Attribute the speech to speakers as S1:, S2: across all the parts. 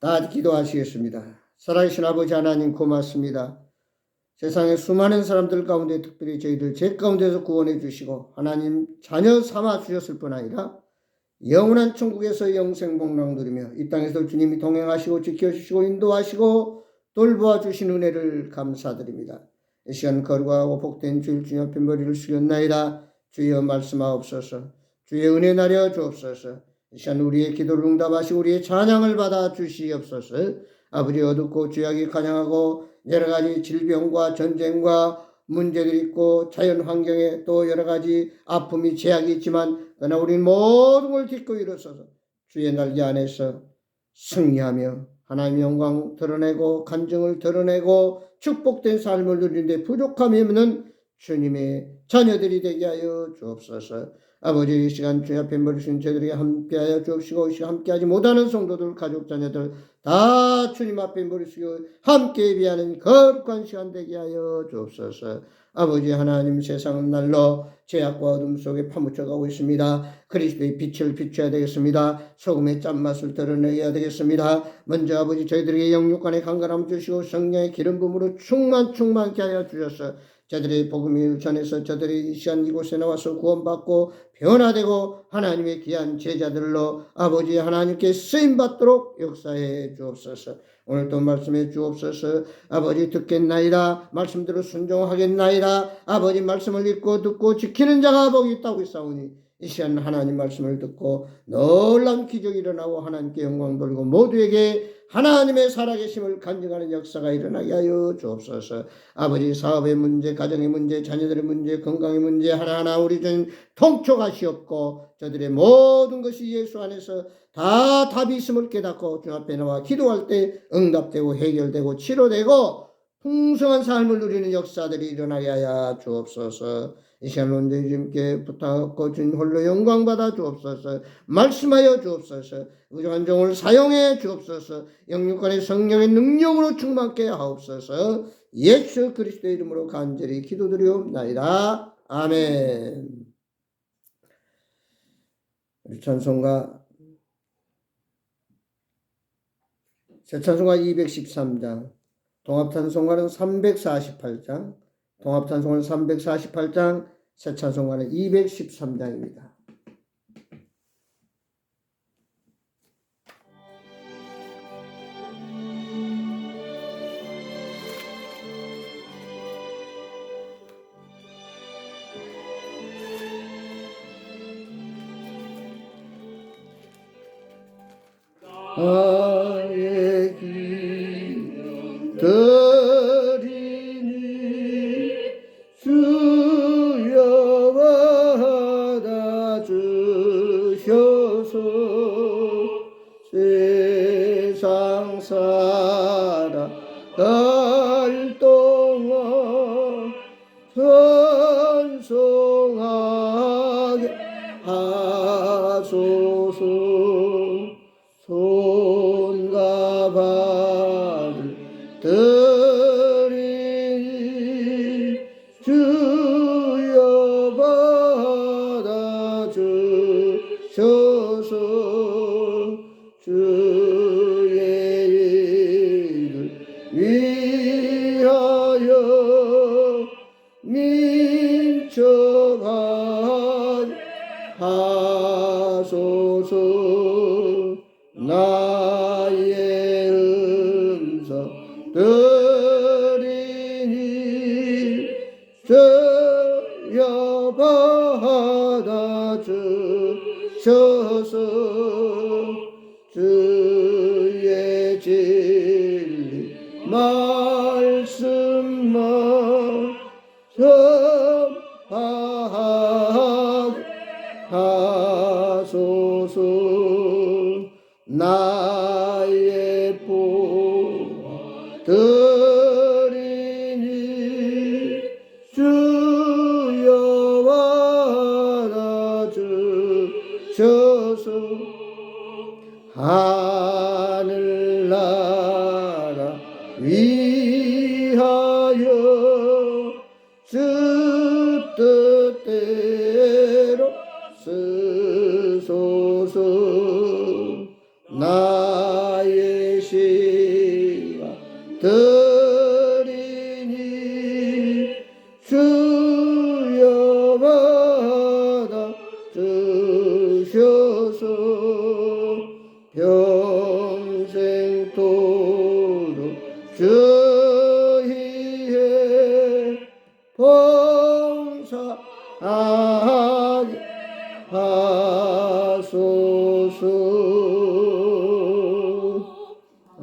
S1: 다 기도하시겠습니다. 살아계신 아버지 하나님 고맙습니다. 세상의 수많은 사람들 가운데 특별히 저희들 죄 가운데서 구원해 주시고 하나님 자녀 삼아 주셨을 뿐 아니라 영원한 천국에서 영생 복락 누리며 이 땅에서 주님이 동행하시고 지켜주시고 인도하시고 돌보아 주신 은혜를 감사드립니다. 이 시간 거룩하고 복된 주일 주님 앞에 머리를 숙였나이다. 주여 말씀하옵소서. 주의 은혜 나려 주옵소서. 이 시간 우리의 기도를 응답하시고 우리의 찬양을 받아 주시옵소서. 아버지 어둡고 죄악이 가장하고 여러 가지 질병과 전쟁과 문제들이 있고 자연 환경에 또 여러 가지 아픔이 제약이 있지만 그러나 우리는 모든 걸 딛고 일어서서 주의 날개 안에서 승리하며 하나님의 영광 드러내고 간증을 드러내고 축복된 삶을 누리는데 부족함이 없는 주님의 자녀들이 되게 하여 주옵소서. 아버지 이 시간 주의 앞에 머리신 저들에게 함께하여 주옵시고 함께하지 못하는 성도들 가족 자녀들 다 주님 앞에 머리 숙여 함께 예비하는 거룩한 시간 되게 하여 주옵소서. 아버지 하나님 세상은 날로 죄악과 어둠 속에 파묻혀가고 있습니다. 그리스도의 빛을 비춰야 되겠습니다. 소금의 짠맛을 드러내야 되겠습니다. 먼저 아버지 저희들에게 영육간의 강건함 주시고 성령의 기름 부음으로 충만케 하여 주셔서 저들의 복음을 전해서 저들이 이 시간 이곳에 나와서 구원받고 변화되고 하나님의 귀한 제자들로 아버지 하나님께 쓰임받도록 역사해 주옵소서. 오늘도 말씀해 주옵소서. 아버지 듣겠나이다. 말씀대로 순종하겠나이다. 아버지 말씀을 읽고 듣고 지키는 자가 복이 있다고 있사오니 이 시간 하나님 말씀을 듣고 놀라운 기적이 일어나고 하나님께 영광 돌리고 모두에게 하나님의 살아계심을 간증하는 역사가 일어나게 하여 주옵소서. 아버지 사업의 문제, 가정의 문제, 자녀들의 문제, 건강의 문제 하나하나 우리 중 통촉하시옵고 저들의 모든 것이 예수 안에서 다 답이 있음을 깨닫고 주 앞에 나와 기도할 때 응답되고 해결되고 치료되고 풍성한 삶을 누리는 역사들이 일어나게 하여 주옵소서. 이 시간 온전히 주님께 부탁하고 주님 홀로 영광 받아 주옵소서. 말씀하여 주옵소서. 의정한 종을 사용해 주옵소서. 영육간의 성령의 능력으로 충만케 하옵소서. 예수 그리스도의 이름으로 간절히 기도드리옵나이다. 아멘. 우리 찬송가 새 찬송가 213장, 동합찬송가는 348장, 동합찬송가는 348장, 새 찬송가는 213장입니다. 나의 기도 드리니 주여 받아주셔서 세상 살아갈 동안 찬송하게 하소서. 손과 발을 들이니 주여 받아주셔서 주의 일을 위하여 민첩하게 하소서. 나의 음성 들이니 주여 받아주셔서 주의 진리 말씀만 전하게 하소서. 나의 보아 드리니 주여 받아주셔서 하늘나라 위하여 주 뜻대로 쓰소서. 나의 신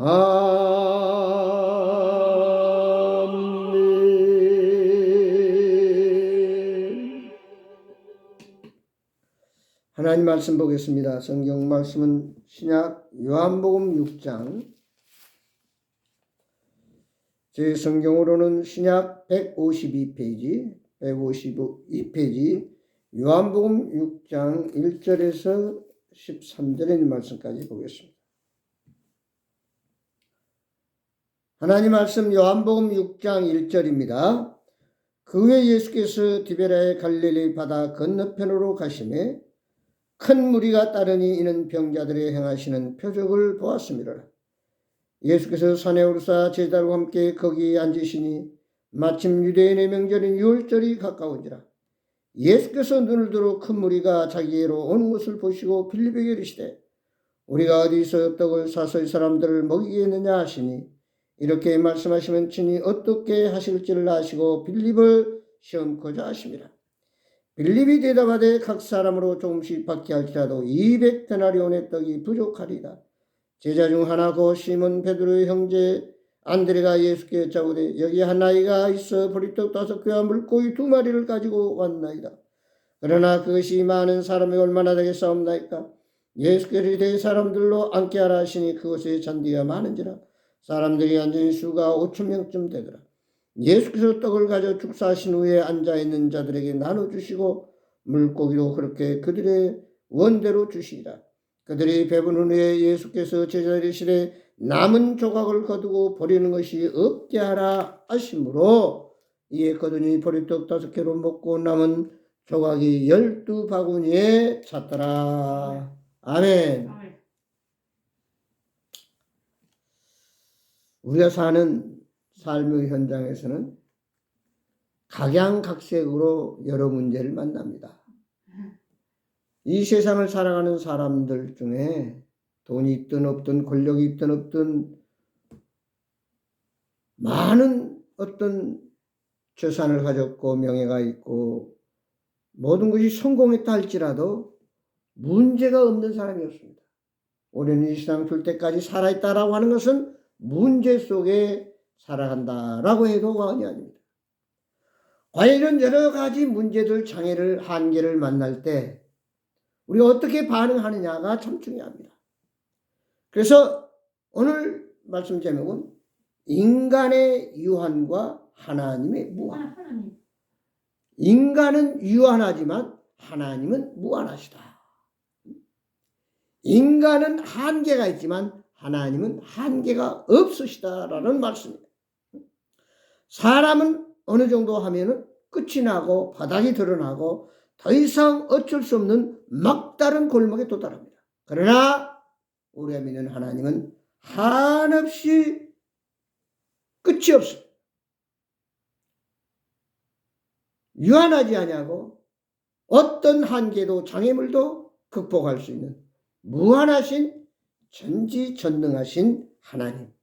S1: 아멘. 하나님 말씀 보겠습니다. 성경 말씀은 신약 요한복음 6장, 제 성경으로는 신약 152페이지 요한복음 6장 1절에서 13절의 말씀까지 보겠습니다. 하나님 말씀 요한복음 6장 1절입니다. 그 후에 예수께서 디베라의 갈릴리 바다 건너편으로 가시매 큰 무리가 따르니 이는 병자들의 행하시는 표적을 보았습니다. 예수께서 산에 오르사 제자들과 함께 거기 앉으시니 마침 유대인의 명절인 유월절이 가까운지라. 예수께서 눈을 들어 큰 무리가 자기에게로 오는 것을 보시고 빌립에게 이르시되 우리가 어디서 떡을 사서 이 사람들을 먹이겠느냐 하시니 이렇게 말씀하시면 친히 어떻게 하실지를 아시고 빌립을 시험코자 하심이라. 빌립이 대답하되 각 사람으로 조금씩 받게 할지라도 200데나리온의 떡이 부족하리라. 제자 중 하나고 시몬 베드로의 형제 안드레가 예수께 여짜오되 여기 한 아이가 있어 보리떡 5개와 물고기 2마리를 가지고 왔나이다. 그러나 그것이 많은 사람이 얼마나 되겠사옵나이까. 예수께서 이르되 사람들로 앉게 하라 하시니 그곳에 잔디가 많은지라. 사람들이 앉은 수가 5,000명쯤 되더라. 예수께서 떡을 가져 축사하신 후에 앉아있는 자들에게 나눠주시고 물고기도 그렇게 그들의 원대로 주시니라. 그들이 배부른 후에 예수께서 제자들에게 이르시되 남은 조각을 거두고 버리는 것이 없게 하라 하심으로 이에 거두니 보리떡 5개로 먹고 남은 조각이 12바구니에 찼더라. 아멘. 우리가 사는 삶의 현장에서는 각양각색으로 여러 문제를 만납니다. 이 세상을 살아가는 사람들 중에 돈이 있든 없든 권력이 있든 없든 많은 어떤 재산을 가졌고 명예가 있고 모든 것이 성공했다 할지라도 문제가 없는 사람이 없습니다. 우리는 이 세상 줄 때까지 살아있다라고 하는 것은 문제 속에 살아간다라고 해도 과언이 아닙니다. 과연 이런 여러 가지 문제들, 장애를, 한계를 만날 때 우리가 어떻게 반응하느냐가 참 중요합니다. 그래서 오늘 말씀 제목은 인간의 유한과 하나님의 무한. 인간은 유한하지만 하나님은 무한하시다. 인간은 한계가 있지만 하나님은 한계가 없으시다라는 말씀입니다. 사람은 어느 정도 하면은 끝이 나고 바닥이 드러나고 더 이상 어쩔 수 없는 막다른 골목에 도달합니다. 그러나 우리가 믿는 하나님은 한없이 끝이 없습니다. 유한하지 아니하고 어떤 한계도 장애물도 극복할 수 있는 무한하신 전지전능하신 하나님.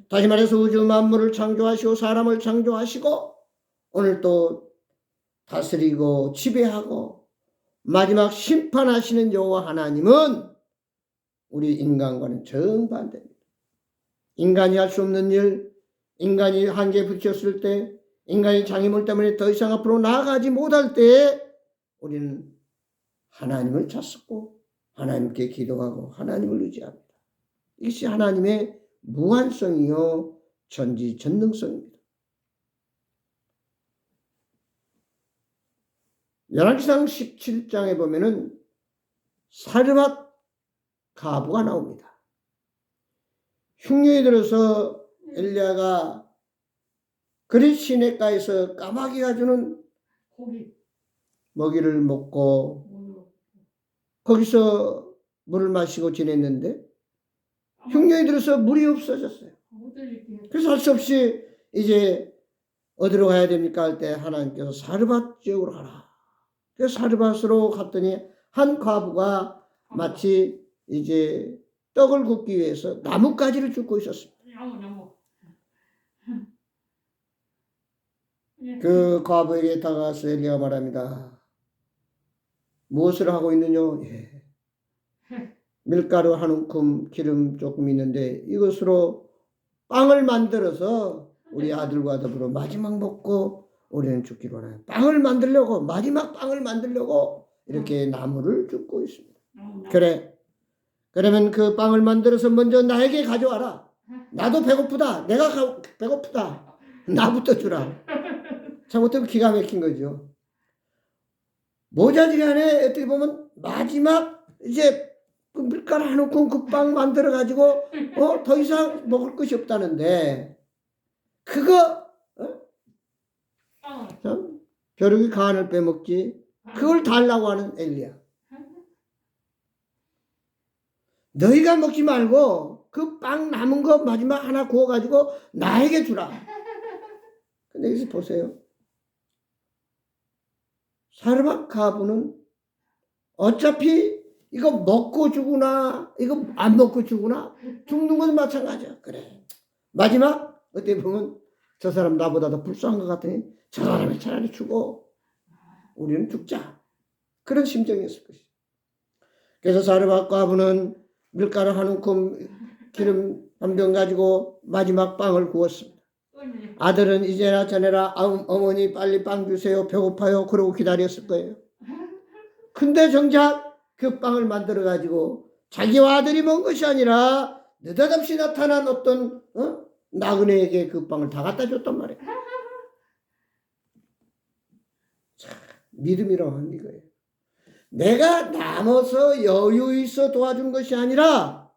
S1: 다시 말해서 우주 만물을 창조하시고 사람을 창조하시고 오늘 또 다스리고 지배하고 마지막 심판하시는 여호와 하나님은 우리 인간과는 정반대입니다. 인간이 할 수 없는 일, 인간이 한계에 부딪혔을 때, 인간이 장애물 때문에 더 이상 앞으로 나아가지 못할 때 우리는 하나님을 찾고 하나님께 기도하고 하나님을 의지합니다. 이것이 하나님의 무한성이요 전지전능성입니다. 열왕기상 17장에 보면은 사르밧 가부가 나옵니다. 흉년이 들어서 엘리야가 그릿 시냇가에서 까마귀가 주는 먹이를 먹고 거기서 물을 마시고 지냈는데 흉년이 들어서 물이 없어졌어요. 그래서 할 수 없이 이제 어디로 가야 됩니까 할 때 하나님께서 사르밧 지역으로 가라. 그래서 사르밧으로 갔더니 한 과부가 마치 이제 떡을 굽기 위해서 나뭇가지를 줍고 있었습니다. 그 과부에게 다가가서 엘리야가 말합니다. 무엇을 하고 있느냐? 예. 밀가루 한 움큼, 기름 조금 있는데 이것으로 빵을 만들어서 우리 아들과 더불어 마지막 먹고 우리는 죽기로 하나요. 빵을 만들려고, 마지막 빵을 만들려고 이렇게 나무를 줍고 있습니다. 그래. 그러면 그 빵을 만들어서 먼저 나에게 가져와라. 나도 배고프다. 내가 배고프다. 나부터 주라. 잘못하면 기가 막힌 거죠. 모자지간에 어떻게 보면 마지막 이제 그 밀가루 한 움큼 그 빵 만들어 가지고 더 이상 먹을 것이 없다는데 그거 벼룩이 간을 빼먹지. 그걸 달라고 하는 엘리야. 너희가 먹지 말고 그 빵 남은 거 마지막 하나 구워 가지고 나에게 주라. 근데 여기서 보세요. 사르밧 가부는 어차피 이거 먹고 죽으나 이거 안 먹고 죽으나 죽는 건 마찬가지야. 그래. 마지막 어떻게 보면 저 사람 나보다 더 불쌍한 것 같으니 저 사람이 차라리 죽어. 우리는 죽자. 그런 심정이었을 것이죠. 그래서 사르밧 가부는 밀가루 한 움큼 기름 한 병 가지고 마지막 빵을 구웠습니다. 아들은 이제나 저내라 어머니 빨리 빵 주세요. 배고파요. 그러고 기다렸을 거예요. 근데 정작 그 빵을 만들어 가지고 자기와 아들이 먹은 것이 아니라 느닷없이 나타난 어떤 나그네에게 그 빵을 다 갖다 줬단 말이에요. 참, 믿음이라고 하는 이거예요. 내가 남아서 여유 있어 도와준 것이 아니라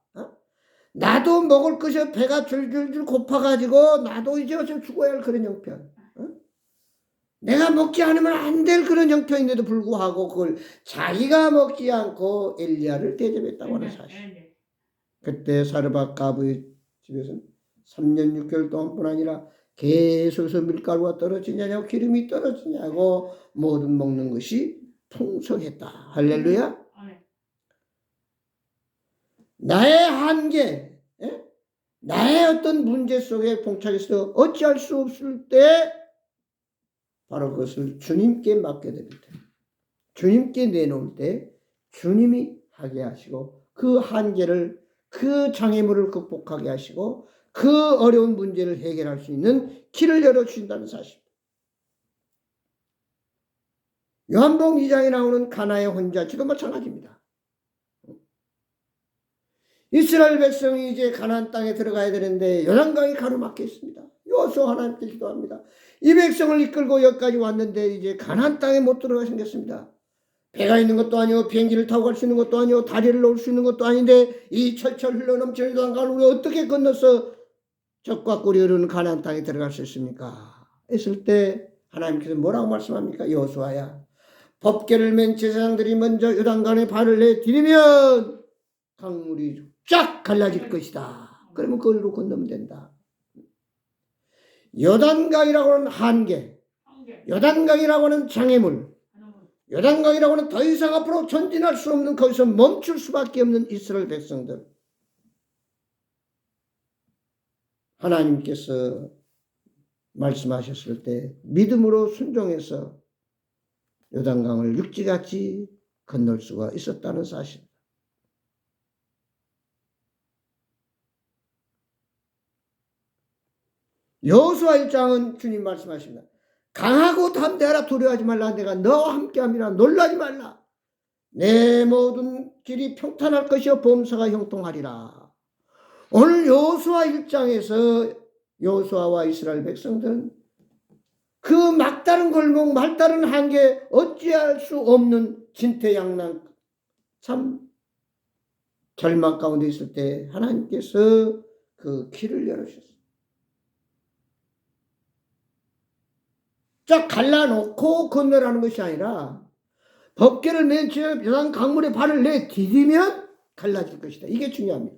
S1: 나도 먹을 것이 배가 줄줄줄 고파가지고 나도 이제 어차피 죽어야 할 그런 형편. 내가 먹지 않으면 안 될 그런 형편인데도 불구하고 그걸 자기가 먹지 않고 엘리야를 대접했다고 하는 사실. 그때 사르밧 가부의 집에서는 3년 6개월 동안뿐 아니라 계속해서 밀가루가 떨어지냐고 기름이 떨어지냐고 모든 먹는 것이 풍성했다. 할렐루야. 나의 한계, 나의 어떤 문제 속에 봉착해서 어찌할 수 없을 때 바로 그것을 주님께 맡게 됩니다. 주님께 내놓을 때 주님이 하게 하시고 그 한계를 그 장애물을 극복하게 하시고 그 어려운 문제를 해결할 수 있는 길을 열어주신다는 사실입니다. 요한복음 2장에 나오는 가나의 혼자치도 마찬가지입니다. 이스라엘 백성이 이제 가나안 땅에 들어가야 되는데 요단강이 가로막혀 있습니다. 여호수아 하나님께 기도합니다. 이 백성을 이끌고 여기까지 왔는데 이제 가나안 땅에 못 들어가 생겼습니다. 배가 있는 것도 아니고 비행기를 타고 갈 수 있는 것도 아니고 다리를 놓을 수 있는 것도 아닌데 이 철철 흘러넘치는 요단강을 우리 어떻게 건너서 적과 꿀이 흐르는 가나안 땅에 들어갈 수 있습니까? 했을 때 하나님께서 뭐라고 말씀합니까? 여호수아야, 법궤를 맨 제사장들이 먼저 요단강에 발을 내디디면 강물이 쫙 갈라질 것이다. 그러면 거기로 건너면 된다. 요단강이라고 하는 한계, 요단강이라고 하는 장애물, 요단강이라고 하는 더 이상 앞으로 전진할 수 없는 거기서 멈출 수밖에 없는 이스라엘 백성들. 하나님께서 말씀하셨을 때 믿음으로 순종해서 요단강을 육지같이 건널 수가 있었다는 사실. 여호수아 1장은 주님 말씀하십니다. 강하고 담대하라. 두려워하지 말라. 내가 너와 함께함이라. 놀라지 말라. 내 모든 길이 평탄할 것이요 범사가 형통하리라. 오늘 여호수아 1장에서 여호수아와 이스라엘 백성들은 그 막다른 골목, 말다른 한계, 어찌할 수 없는 진퇴양난, 참 절망 가운데 있을 때 하나님께서 그 길을 열어주셨어요. 쫙 갈라놓고 건너라는 것이 아니라 법궤를 맨 채 요단 강물에 발을 내디디면 갈라질 것이다. 이게 중요합니다.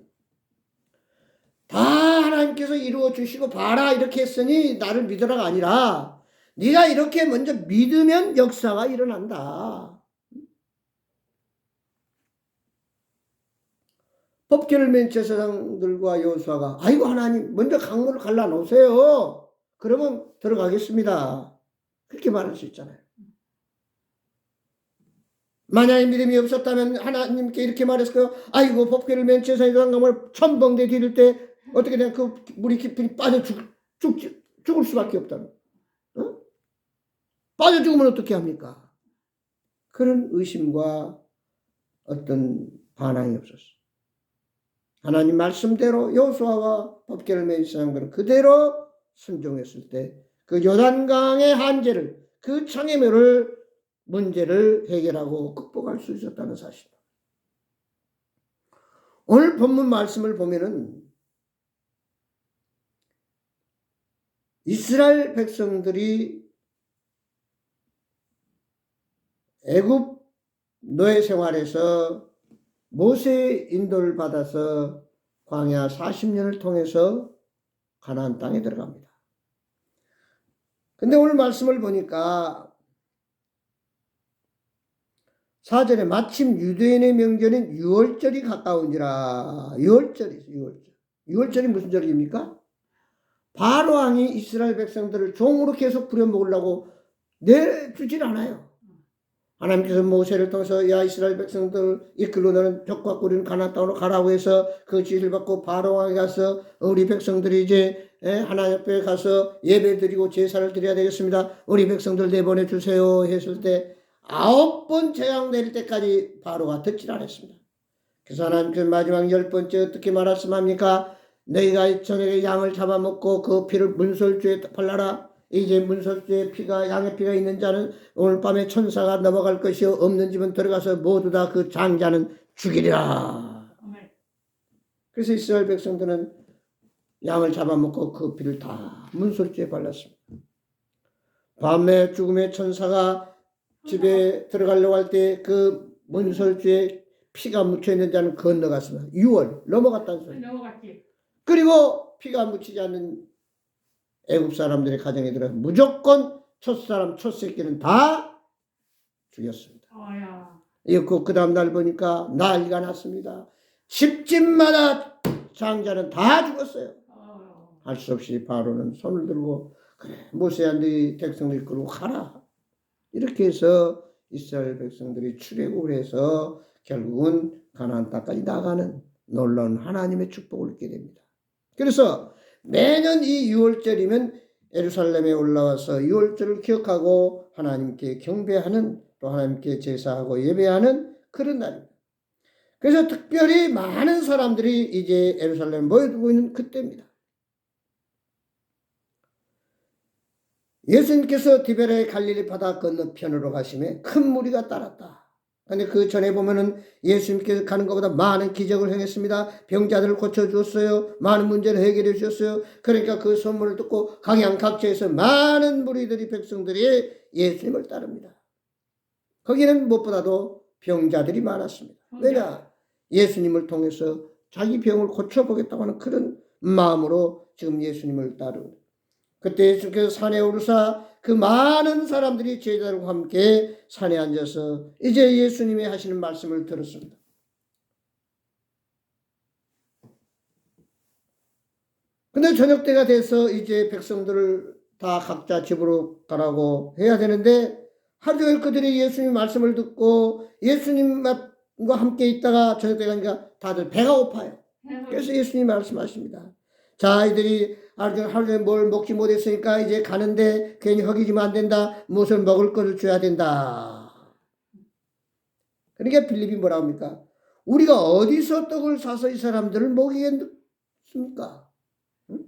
S1: 다 하나님께서 이루어 주시고 봐라 이렇게 했으니 나를 믿어라가 아니라 네가 이렇게 먼저 믿으면 역사가 일어난다. 법궤를 맨 제사장들과 여호수아가 아이고 하나님 먼저 강물을 갈라놓으세요. 그러면 들어가겠습니다. 그렇게 말할 수 있잖아요. 만약에 믿음이 없었다면 하나님께 이렇게 말했을까요? 아이고 법궤를 맨 제사에 들어간 감을 천벙대 디딜 때 어떻게 되나 그 물이 깊이 빠져 죽을 수밖에 없다는. 어? 빠져 죽으면 어떻게 합니까? 그런 의심과 어떤 반항이 없었어. 하나님 말씀대로 여호수아와 법궤를 맨 사람들은 그대로 순종했을 때 그 요단강의 한계를, 그 장애물을, 문제를 해결하고 극복할 수 있었다는 사실입니다. 오늘 본문 말씀을 보면은 이스라엘 백성들이 애굽 노예 생활에서 모세의 인도를 받아서 광야 40년을 통해서 가나안 땅에 들어갑니다. 근데 오늘 말씀을 보니까 4절에 마침 유대인의 명절인 유월절이 가까운지라. 유월절이 무슨 절입니까? 바로 왕이 이스라엘 백성들을 종으로 계속 부려먹으려고 내주질 않아요. 하나님께서 모세를 통해서 야 이스라엘 백성들 이끌고 너는 벽과 꾸리는 가나안 땅으로 가라고 해서 그 지시를 받고 바로 왕에 가서 우리 백성들이 이제 하나님 앞에 가서 예배 드리고 제사를 드려야 되겠습니다. 우리 백성들 내보내 주세요 했을 때 9번 재앙 내릴 때까지 바로가 듣질 않았습니다. 그래서 하나님께서 마지막 10번째 어떻게 말씀합니까? 너희가 저녁에 양을 잡아먹고 그 피를 문설주에 발라라. 이제 문설주에 피가, 양의 피가 있는 자는 오늘 밤에 천사가 넘어갈 것이요 없는 집은 들어가서 모두 다 그 장자는 죽이리라. 그래서 이스라엘 백성들은 양을 잡아먹고 그 피를 다 문설주에 발랐습니다. 밤에 죽음의 천사가 집에 들어가려고 할 때 그 문설주에 피가 묻혀있는 자는 건너갔습니다. 6월 넘어갔다는 소리. 그리고 피가 묻히지 않는 애굽 사람들의 가정에 들어서 무조건 첫사람 첫새끼는 다 죽였습니다. 그 다음 날 보니까 난리가 났습니다. 집집마다 장자는 다 죽었어요. 할 수 없이 바로는 손을 들고 그래 모세야 너희 백성들 이끌고 가라. 이렇게 해서 이스라엘 백성들이 출애굽을 해서 결국은 가나안 땅까지 나가는 놀라운 하나님의 축복을 얻게 됩니다. 그래서 매년 이 6월절이면 예루살렘에 올라와서 6월절을 기억하고 하나님께 경배하는 또 하나님께 제사하고 예배하는 그런 날입니다. 그래서 특별히 많은 사람들이 이제 예루살렘에 모여들고 있는 그때입니다. 예수님께서 디베라의 갈릴리 바다 건너편으로 가시매 큰 무리가 따랐다. 근데 그 전에 보면은 예수님께서 가는 것보다 많은 기적을 행했습니다. 병자들을 고쳐주었어요. 많은 문제를 해결해 주셨어요. 그러니까 그 소문을 듣고 각양각지에서 많은 무리들이 백성들이 예수님을 따릅니다. 거기는 무엇보다도 병자들이 많았습니다. 왜냐? 예수님을 통해서 자기 병을 고쳐보겠다고 하는 그런 마음으로 지금 예수님을 따릅니다. 그때 예수께서 산에 오르사 그 많은 사람들이 제자들과 함께 산에 앉아서 이제 예수님이 하시는 말씀을 들었습니다. 근데 저녁 때가 돼서 이제 백성들을 다 각자 집으로 가라고 해야 되는데 하루 종일 그들이 예수님 말씀을 듣고 예수님과 함께 있다가 저녁 때가 가니까 다들 배가 고파요. 그래서 예수님이 말씀하십니다. 자, 이들이 하루 종일 뭘 먹지 못했으니까 이제 가는데 괜히 허기지면 안 된다. 무엇을 먹을 것을 줘야 된다. 그러니까 빌립이 뭐라 합니까? 우리가 어디서 떡을 사서 이 사람들을 먹이겠습니까? 응?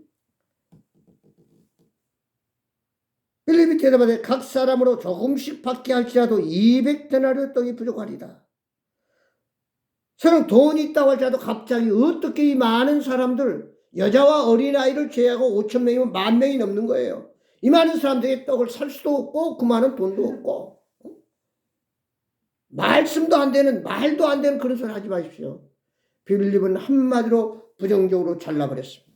S1: 빌립이 대답하되 각 사람으로 조금씩 받게 할지라도 200데나리오 떡이 부족하리다. 저는 돈이 있다고 할지라도 갑자기 어떻게 이 많은 사람들 여자와 어린아이를 제외하고 5,000명이면 10,000명이 넘는 거예요. 이 많은 사람들이 떡을 살 수도 없고 그 많은 돈도 없고 말씀도 안 되는 말도 안 되는 그런 소리 하지 마십시오. 빌립은 한마디로 부정적으로 잘라버렸습니다.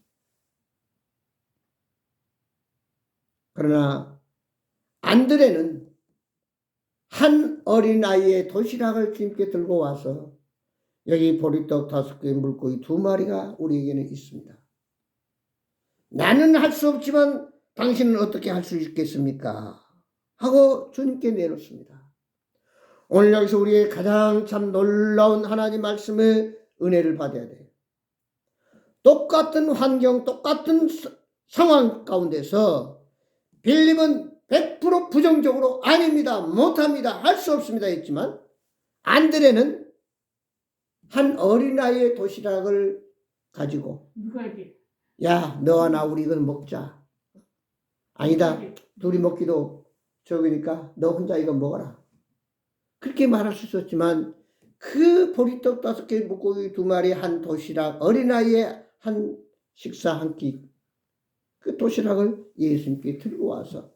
S1: 그러나 안드레는 한 어린아이의 도시락을 주님께 들고 와서 여기 보리떡 5개 물고기 2마리가 우리에게는 있습니다. 나는 할 수 없지만 당신은 어떻게 할 수 있겠습니까? 하고 주님께 내놓습니다. 오늘 여기서 우리의 가장 참 놀라운 하나님 말씀의 은혜를 받아야 돼요. 똑같은 환경, 똑같은 상황 가운데서 빌립은 100% 부정적으로 아닙니다, 못합니다, 할 수 없습니다 했지만 안드레는 한 어린아이의 도시락을 가지고 야, 너와 나 우리 이건 먹자. 아니다, 둘이 먹기도 적으니까 너 혼자 이거 먹어라. 그렇게 말할 수 있었지만 그 보리떡 5개, 물고기 2마리, 한 도시락, 어린아이의 한 식사 한 끼, 그 도시락을 예수님께 들고 와서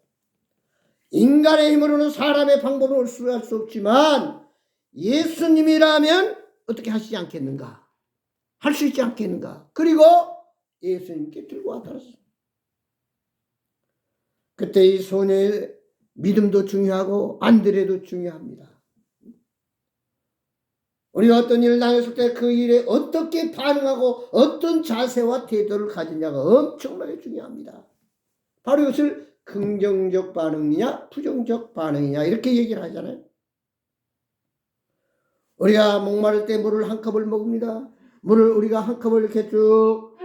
S1: 인간의 힘으로는 사람의 방법으로 할 수 없지만 예수님이라면 어떻게 하시지 않겠는가? 할 수 있지 않겠는가? 그리고 예수님께 들고 왔다랬어요. 그때 이 소녀의 믿음도 중요하고 안드레도 중요합니다. 우리가 어떤 일을 당했을 때 그 일에 어떻게 반응하고 어떤 자세와 태도를 가지냐가 엄청나게 중요합니다. 바로 이것을 긍정적 반응이냐 부정적 반응이냐 이렇게 얘기를 하잖아요. 우리가 목마를 때 물을 한 컵을 먹습니다. 물을 우리가 한 컵을 이렇게 쭉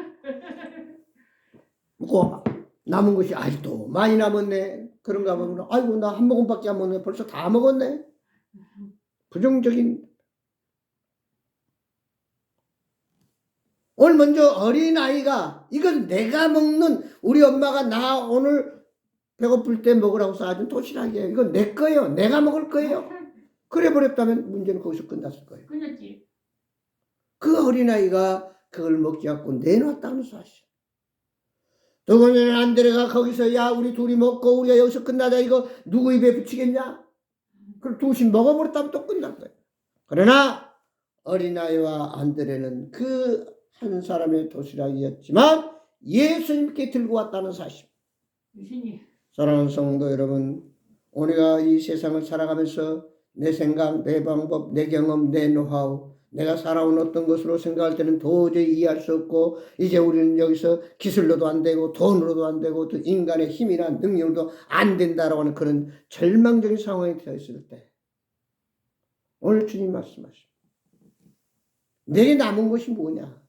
S1: 먹고 남은 것이 아직도 많이 남았네. 그런가 보면 아이고 나 한 모금밖에 안 먹네. 벌써 다 먹었네. 부정적인. 오늘 먼저 어린아이가 이건 내가 먹는, 우리 엄마가 나 오늘 배고플 때 먹으라고 싸준 도시락이에요. 이건 내 거예요. 내가 먹을 거예요. 그래 버렸다면 문제는 거기서 끝났을 거예요.
S2: 끝났지.
S1: 그 어린아이가 그걸 먹지 않고 내놨다는 사실. 두 번째는 안드레가 거기서 야 우리 둘이 먹고 우리가 여기서 끝나자, 이거 누구 입에 붙이겠냐? 그걸 둘씩 먹어버렸다면 또 끝날 거예요. 그러나 어린아이와 안드레는 그 한 사람의 도시락이었지만 예수님께 들고 왔다는 사실. 사랑하는 성도 여러분, 우리가 이 세상을 살아가면서 내 생각, 내 방법, 내 경험, 내 노하우, 내가 살아온 어떤 것으로 생각할 때는 도저히 이해할 수 없고 이제 우리는 여기서 기술로도 안 되고 돈으로도 안 되고 또 인간의 힘이나 능력으로도 안 된다라고 하는 그런 절망적인 상황이 되어 있을 때 오늘 주님 말씀하십니다. 내게 남은 것이 뭐냐?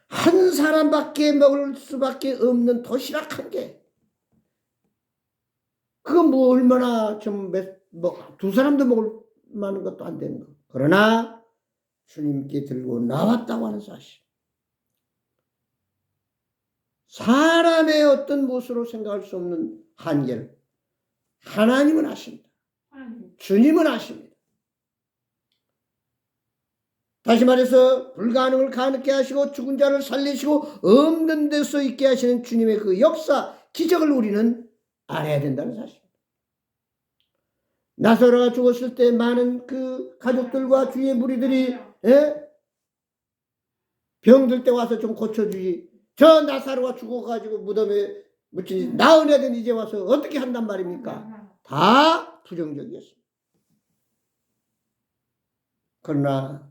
S1: 한 사람밖에 먹을 수밖에 없는 도시락 한 개. 그건 뭐 얼마나 좀 두 사람도 먹을 만한 것도 안 되는 거. 그러나 주님께 들고 나왔다고 하는 사실. 사람의 어떤 모습으로 생각할 수 없는 한계를 하나님은 아십니다. 주님은 아십니다. 다시 말해서 불가능을 가능케 하시고 죽은 자를 살리시고 없는 데서 있게 하시는 주님의 그 역사, 기적을 우리는 알아야 된다는 사실입니다. 나사로가 죽었을 때 많은 그 가족들과 주위의 무리들이 병들 때 와서 좀 고쳐주지, 저 나사로가 죽어가지고 무덤에 묻히지 나은애는 이제 와서 어떻게 한단 말입니까? 다 부정적이었습니다. 그러나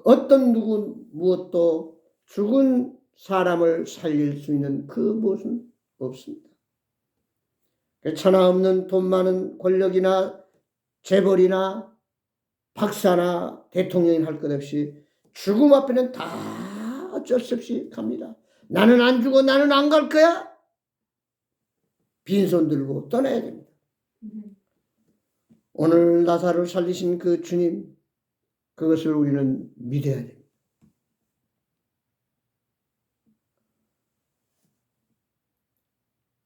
S1: 어떤 무엇도 죽은 사람을 살릴 수 있는 그 무엇은 없습니다. 천하 없는 돈 많은 권력이나 재벌이나 박사나 대통령이 할 것 없이 죽음 앞에는 다 어쩔 수 없이 갑니다. 나는 안 죽어, 나는 안 갈 거야. 빈손 들고 떠나야 됩니다. 오늘 나사로를 살리신 그 주님, 그것을 우리는 믿어야 됩니다.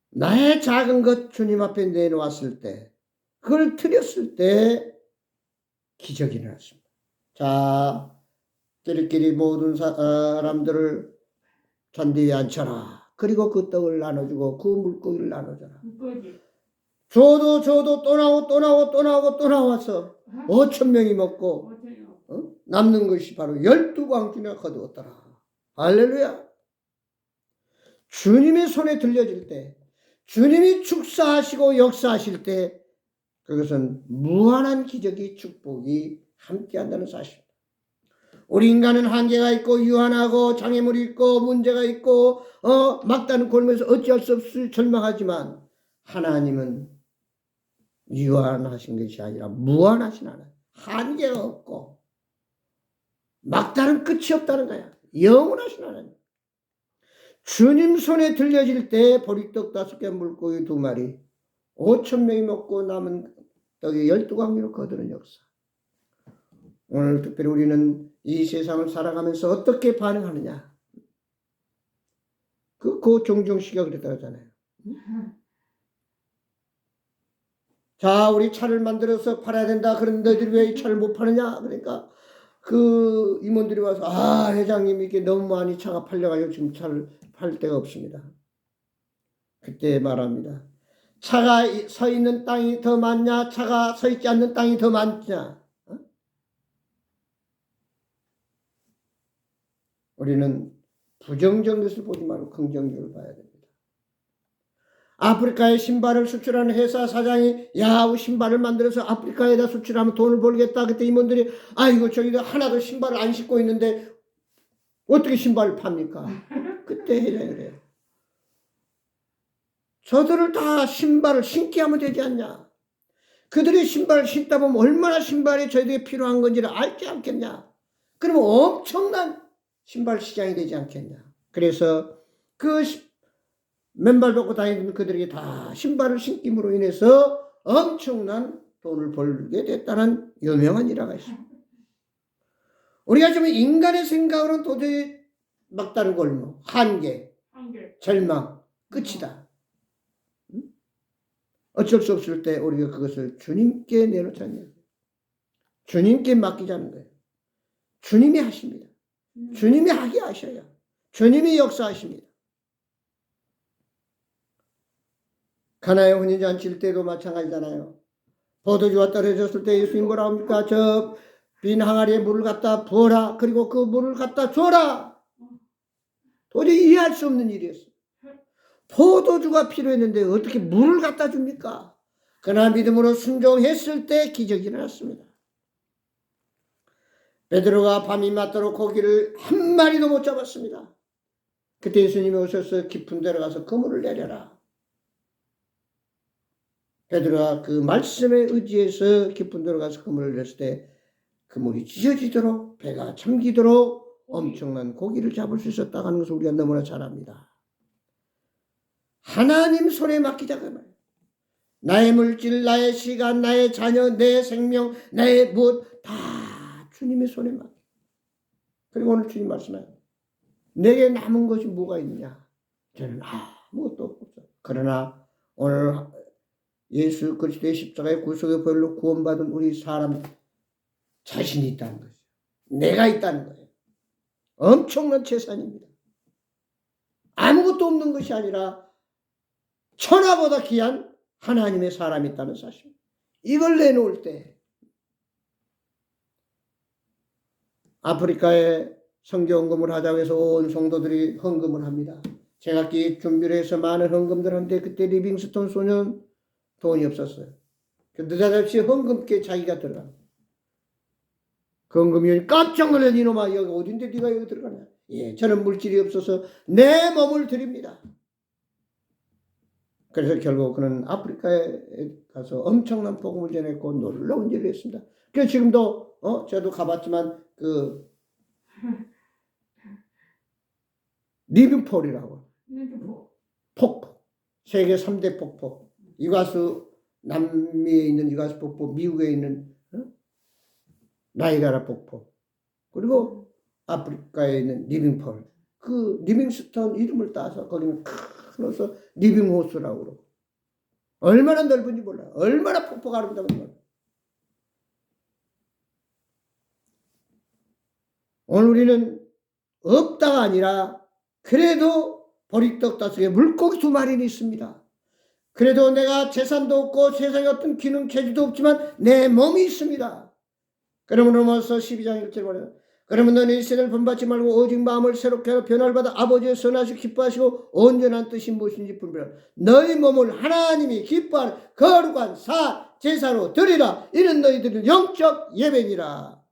S1: 나의 작은 것 주님 앞에 내놓았을 때, 그걸 드렸을 때 기적이 일어났습니다. 자, 끼리끼리 모든 사람들을 잔디에 앉혀라. 그리고 그 떡을 나눠주고 그 물고기를 나눠줘라. 줘도 또 나와서 5,000명이 먹고 남는 것이 바로 12광기나 거두었더라. 할렐루야. 주님의 손에 들려질 때, 주님이 축사하시고 역사하실 때 그것은 무한한 기적이, 축복이 함께한다는 사실입니다. 우리 인간은 한계가 있고 유한하고 장애물이 있고 문제가 있고 막다른 골목에서 어찌할 수 없이 절망하지만 하나님은 유한하신 것이 아니라 무한하신 하나님. 한계가 없고 막다른 끝이 없다는 거야. 영원하신 하나님. 주님 손에 들려질 때 보리떡 5개 물고기 2마리 5,000명이 먹고 남은 떡이 12광리로 거두는 역사. 오늘 특별히 우리는 이 세상을 살아가면서 어떻게 반응하느냐. 그 종종씨가 그랬다 하잖아요. 자, 우리 차를 만들어서 팔아야 된다. 그런데 너희들이 왜 이 차를 못 파느냐? 그러니까 그 임원들이 와서 회장님 이게 너무 많이 차가 팔려가지고 지금 차를 팔 데가 없습니다. 그때 말합니다. 차가 서 있는 땅이 더 많냐? 차가 서 있지 않는 땅이 더 많냐? 우리는 부정적인 것을 보지 말고 긍정적으로 봐야 됩니다. 아프리카에 신발을 수출하는 회사 사장이 야후 신발을 만들어서 아프리카에다 수출하면 돈을 벌겠다. 그때 임원들이 아이고 저기도 하나도 신발을 안 신고 있는데 어떻게 신발을 팝니까? 그때 회장이 그래요. 저들을 다 신발을 신게 하면 되지 않냐? 그들이 신발을 신다 보면 얼마나 신발이 저희들이 필요한 건지를 알지 않겠냐? 그러면 엄청난 신발 시장이 되지 않겠냐? 그래서 그 맨발 벗고 다니는 그들에게 다 신발을 신김으로 인해서 엄청난 돈을 벌게 됐다는 유명한 일화가 있습니다. 우리가 좀 인간의 생각으로는 도저히 막다른 골목, 한계, 절망, 끝이다. 어쩔 수 없을 때 우리가 그것을 주님께 내놓자는 거예요. 주님께 맡기자는 거예요. 주님이 하십니다. 주님이 하게 하셔요. 주님이 역사하십니다. 가나의 혼인잔치일 때도 마찬가지잖아요. 포도주가 떨어졌을 때 예수님 뭐라 합니까? 저 빈 항아리에 물을 갖다 부어라. 그리고 그 물을 갖다 줘라. 도저히 이해할 수 없는 일이었어요. 포도주가 필요했는데 어떻게 물을 갖다 줍니까? 그러나 믿음으로 순종했을 때 기적이 일어났습니다. 베드로가 밤이 맞도록 고기를 한 마리도 못 잡았습니다. 그때 예수님이 오셔서 깊은 데로 가서 그물을 내려라. 베드로가 그 말씀에 의지해서 깊은 데로 가서 그물을 내렸을 때 그물이 찢어지도록 배가 잠기도록 엄청난 고기를 잡을 수 있었다고 하는 것을 우리가 너무나 잘 압니다. 하나님 손에 맡기자 그 말이에요. 나의 물질, 나의 시간, 나의 자녀, 내 생명, 나의 무엇 다 주님의 손에 맡겨. 그리고 오늘 주님 말씀해요. 내게 남은 것이 뭐가 있느냐? 저는 아무것도 없어. 그러나 오늘 예수 그리스도의 십자가의 구속의 보혈로 구원받은 우리 사람 자신이 있다는 거죠. 내가 있다는 거예요. 엄청난 재산입니다. 아무것도 없는 것이 아니라 천하보다 귀한 하나님의 사람이 있다는 사실. 이걸 내놓을 때 아프리카에 선교 헌금을 하자고 해서 온 성도들이 헌금을 합니다. 제각기 준비를 해서 많은 헌금들 하는데 그때 리빙스톤 소년 돈이 없었어요. 느닷없이 헌금께 자기가 들어가. 그 헌금위원이 깜짝 놀란 이놈아 여기 어딘데 네가 여기 들어가냐. 예, 저는 물질이 없어서 내 몸을 드립니다. 그래서 결국 그는 아프리카에 가서 엄청난 복음을 전했고 놀라운 일을 했습니다. 그래서 지금도 저도 가봤지만 그 리빙폴이라고 폭포 세계 3대 폭포 이과수 남미에 있는 이과수 폭포 미국에 있는 나이가라 폭포 그리고 아프리카에 있는 리빙폴 그 리빙스턴 이름을 따서 거기는 넣어서 리빙호수라고 그러고 얼마나 넓은지 몰라요. 얼마나 폭포가 아름다운지 몰라요. 오늘 우리는 없다가 아니라 그래도 보리떡 5개 물고기 2마리는 있습니다. 그래도 내가 재산도 없고 세상에 어떤 기능 체질도 없지만 내 몸이 있습니다. 그러므로 로마서 12장 1절 말해요. 그러면 너는 이 세대를 본받지 말고 오직 마음을 새롭게 하고 변화를 받아 아버지의 선하시고 기뻐하시고 온전한 뜻이 무엇인지 분별하라. 너희 몸을 하나님이 기뻐하는 거룩한 제사로 드리라. 이는 너희들의 영적 예배니라.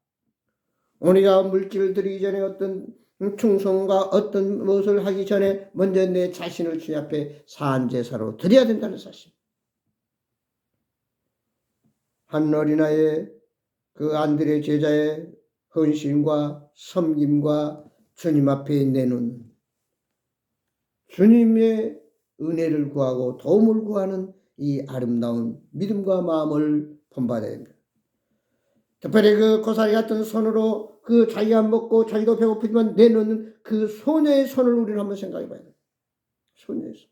S1: 우리가 물질을 드리기 전에 어떤 충성과 어떤 무엇을 하기 전에 먼저 내 자신을 주님 앞에 산제사로 드려야 된다는 사실. 한 어린아이의 그 안드레 제자의 헌신과 섬김과 주님 앞에 내놓은 주님의 은혜를 구하고 도움을 구하는 이 아름다운 믿음과 마음을 본받아야 됩니다. 특별히 그 고사리 같은 손으로 그 자기가 먹고 자기도 배고프지만 내놓는 그 소녀의 손을 우리는 한번 생각해 봐야 돼요. 소녀의 손.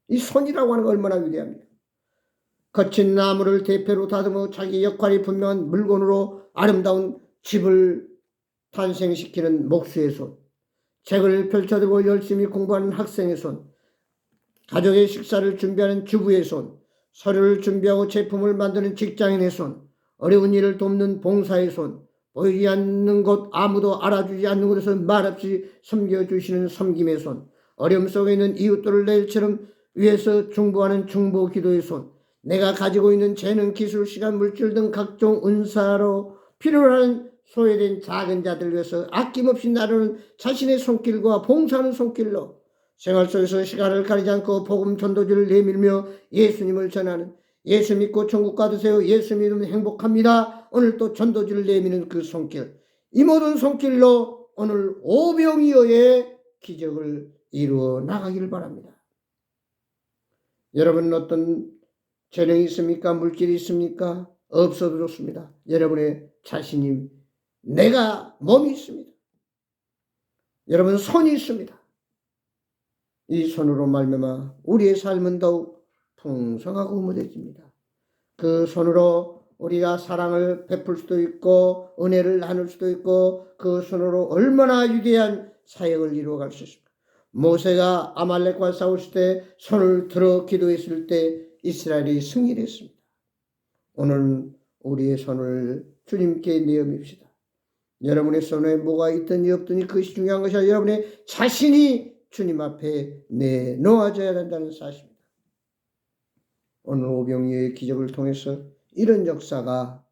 S1: 이 손이라고 하는 거 얼마나 위대합니까? 거친 나무를 대패로 다듬어 자기 역할이 분명한 물건으로 아름다운 집을 탄생시키는 목수의 손, 책을 펼쳐들고 열심히 공부하는 학생의 손, 가족의 식사를 준비하는 주부의 손, 서류를 준비하고 제품을 만드는 직장인의 손, 어려운 일을 돕는 봉사의 손, 보이지 않는 곳, 아무도 알아주지 않는 곳에서 말없이 섬겨주시는 섬김의 손, 어려움 속에 있는 이웃들을 내일처럼 위해서 중보하는 중보 기도의 손, 내가 가지고 있는 재능, 기술, 시간, 물질 등 각종 은사로 필요로 하는 소외된 작은 자들을 위해서 아낌없이 나르는 자신의 손길과 봉사하는 손길로 생활 속에서 시간을 가리지 않고 복음 전도지를 내밀며 예수님을 전하는, 예수 믿고 천국 가두세요, 예수 믿으면 행복합니다, 오늘 또 전도지를 내미는 그 손길, 이 모든 손길로 오늘 오병이어의 기적을 이루어 나가기를 바랍니다. 여러분은 어떤 재능이 있습니까? 물질이 있습니까? 없어도 좋습니다. 여러분의 자신이, 내가 몸이 있습니다. 여러분 손이 있습니다. 이 손으로 말미암아 우리의 삶은 더욱 풍성하고 무뎌집니다. 그 손으로 우리가 사랑을 베풀 수도 있고 은혜를 나눌 수도 있고 그 손으로 얼마나 위대한 사역을 이루어갈 수 있습니까? 모세가 아말렉과 싸웠을 때 손을 들어 기도했을 때 이스라엘이 승리를 했습니다. 오늘 우리의 손을 주님께 내어밉시다. 여러분의 손에 뭐가 있든지 없든지 그것이 중요한 것이 아니라 여러분의 자신이 주님 앞에 내놓아져야 된다는 사실입니다. 오늘 오병이어의 기적을 통해서 이런 역사가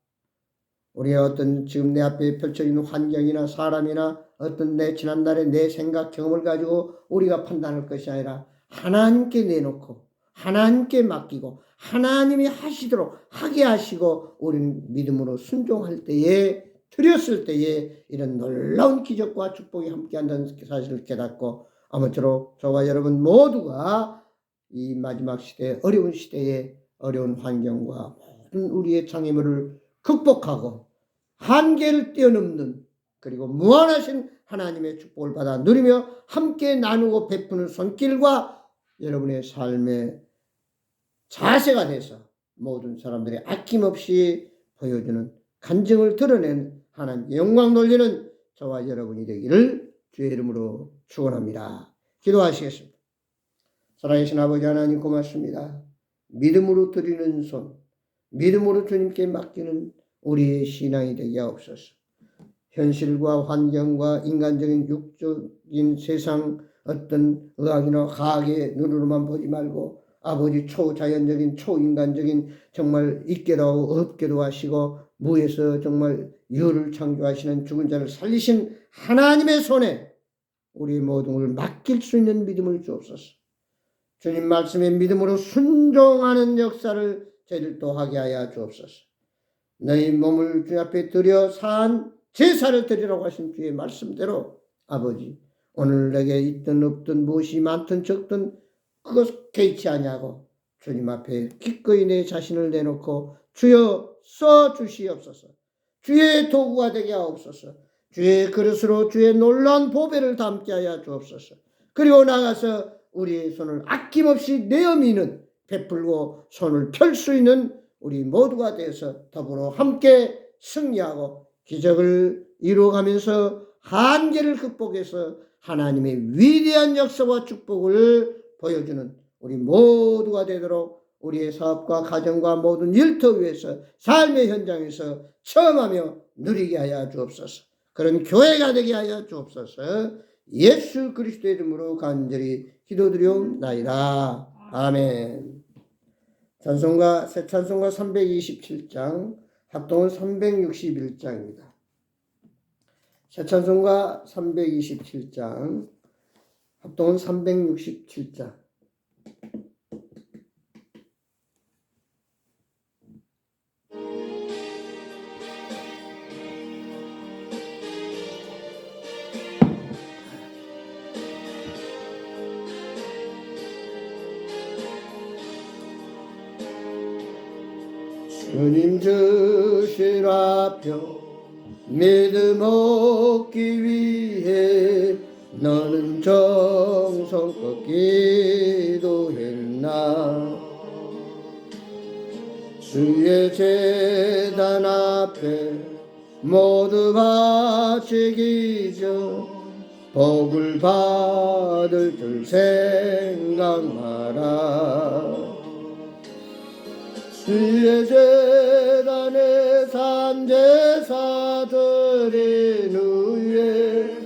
S1: 우리가 어떤 지금 내 앞에 펼쳐있는 환경이나 사람이나 어떤 내 지난날의 내 생각 경험을 가지고 우리가 판단할 것이 아니라 하나님께 내놓고 하나님께 맡기고 하나님이 하시도록 하게 하시고 우리는 믿음으로 순종할 때에, 드렸을 때에 이런 놀라운 기적과 축복이 함께한다는 사실을 깨닫고 아무쪼록 저와 여러분 모두가 이 마지막 시대, 어려운 시대에 어려운 환경과 모든 우리의 장애물을 극복하고 한계를 뛰어넘는, 그리고 무한하신 하나님의 축복을 받아 누리며 함께 나누고 베푸는 손길과 여러분의 삶의 자세가 돼서 모든 사람들이 아낌없이 보여주는 간증을 드러낸 하나님의 영광 돌리는 저와 여러분이 되기를 주의 이름으로 축원합니다. 기도하시겠습니다. 살아계신 아버지 하나님 고맙습니다. 믿음으로 드리는 손, 믿음으로 주님께 맡기는 우리의 신앙이 되게 하옵소서. 현실과 환경과 인간적인 육적인 세상 어떤 의학이나 과학의 눈으로만 보지 말고 아버지 초자연적인 초인간적인 정말 있게도 하고 없게도 하시고 무에서 정말 유를 창조하시는 죽은 자를 살리신 하나님의 손에 우리 모든 걸 맡길 수 있는 믿음을 주옵소서. 주님 말씀의 믿음으로 순종하는 역사를 저희들도 하게 하여 주옵소서. 너희 몸을 주 앞에 드려 산 제사를 드리라고 하신 주의 말씀대로 아버지 오늘 내게 있든 없든 무엇이 많든 적든 그것 개의치 아니하고 주님 앞에 기꺼이 내 자신을 내놓고 주여 써주시옵소서. 주의 도구가 되게 하옵소서. 주의 그릇으로 주의 놀라운 보배를 담게 하여 주옵소서. 그리고 나가서 우리의 손을 아낌없이 내어미는, 베풀고 손을 펼 수 있는 우리 모두가 되어서 더불어 함께 승리하고 기적을 이루어가면서 한계를 극복해서 하나님의 위대한 역사와 축복을 보여주는 우리 모두가 되도록 우리의 사업과 가정과 모든 일터 위에서 삶의 현장에서 체험하며 누리게 하여 주옵소서. 그런 교회가 되게 하여 주옵소서. 예수 그리스도의 이름으로 간절히 기도드리옵나이다. 아멘. 찬송가 새 찬송가 327장, 합동은 361장입니다. 새 찬송가 327장, 합동은 367장. 주님 주실 화평 믿음 얻기 위해 너는 정성껏 기도했나. 주의 제단 앞에 모두 바치기죠. 복을 받을 줄 생각하라. 주의 제단에 산제사 드린 후에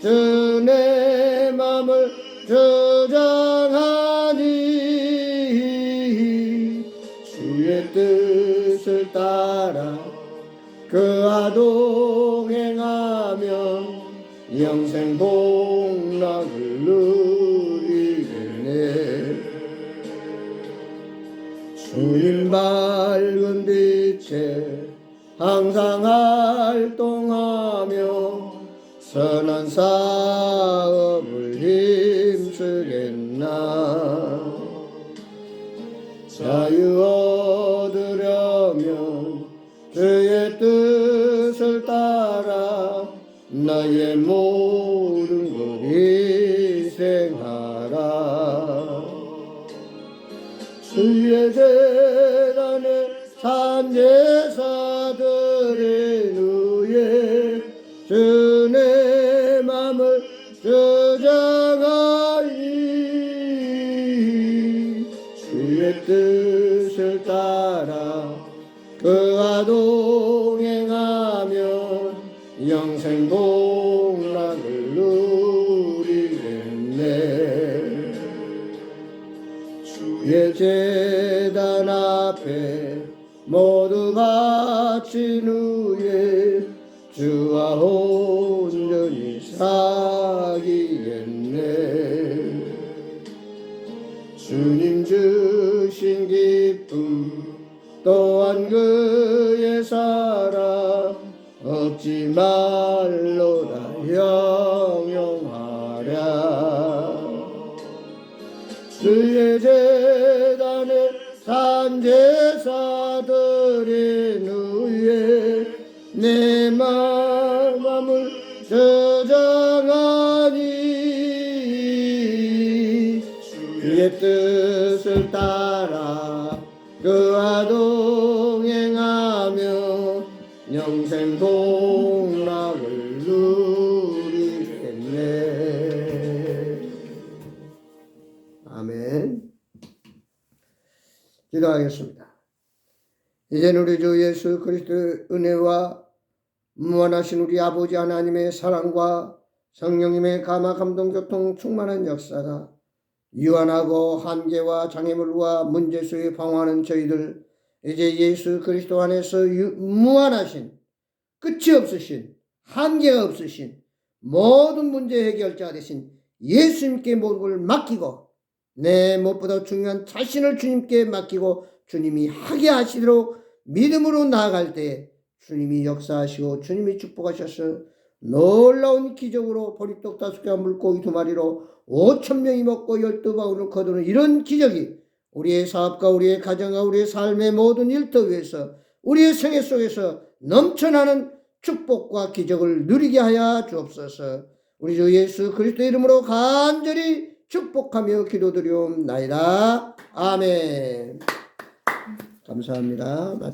S1: 주의 맘을 주장하니 주의 뜻을 따라 그와 동행하면 영생 복락을 누리겠네. 주님 밝은 빛에 항상 활동하며 선한 사업을 힘쓰겠나. 자유 얻으려면 주의 뜻을 따라 나의 모든 것 희생하라. 주의 제단에 산제사 드린 후에 주의 맘을 주장하니 주의 뜻을 따라 그와 동행하면 영생 복락을 누리겠네. 주의 제단 앞에 모두 바친 후에 주와 온전히 사귀겠네. 주님 주신 기쁨 또한 그의 사랑 얻지 말로다 영영하랴. 주의 제단에 산제사 드린 후에 내 마음을 저장하니 주의 뜻을 따라 그와 동행하며 영생 복락을 누리겠네. 아멘. 기도하겠습니다. 이제는 우리 주 예수 그리스도의 은혜와 무한하신 우리 아버지 하나님의 사랑과 성령님의 감화 감동 교통 충만한 역사가 유한하고 한계와 장애물과 문제 속에 방황하는 저희들 이제 예수 그리스도 안에서 무한하신 끝이 없으신 한계가 없으신 모든 문제 해결자 되신 예수님께 모든 걸 맡기고 내 무엇보다 중요한 자신을 주님께 맡기고 주님이 하게 하시도록 믿음으로 나아갈 때 주님이 역사하시고 주님이 축복하셔서 놀라운 기적으로 보리떡 5개와 물고기 2마리로 5,000명이 먹고 12바구니를 거두는 이런 기적이 우리의 사업과 우리의 가정과 우리의 삶의 모든 일터 위에서 우리의 생애 속에서 넘쳐나는 축복과 기적을 누리게 하여 주옵소서. 우리 주 예수 그리스도 이름으로 간절히 축복하며 기도드리옵나이다. 아멘. 감사합니다.